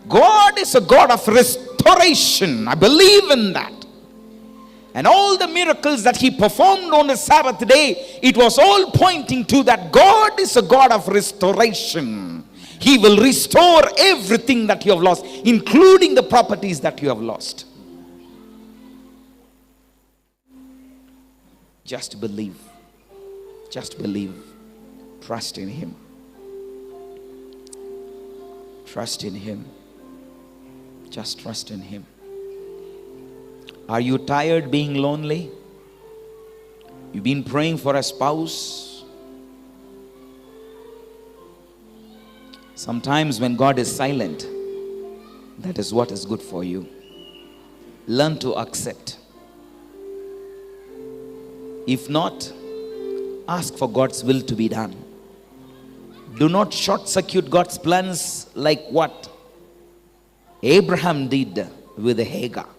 God is a God of restoration. I believe in that. And all the miracles that he performed on the Sabbath day, it was all pointing to that God is a God of restoration. He will restore everything that you have lost, including the properties that you have lost. Just believe. Just believe. Trust in him. Trust in him. Just trust in him. Are you tired being lonely? You've been praying for a spouse. Sometimes when God is silent, that is what is good for you. Learn to accept. If not, ask for God's will to be done. Do not short-circuit God's plans like what Abraham did with Hagar.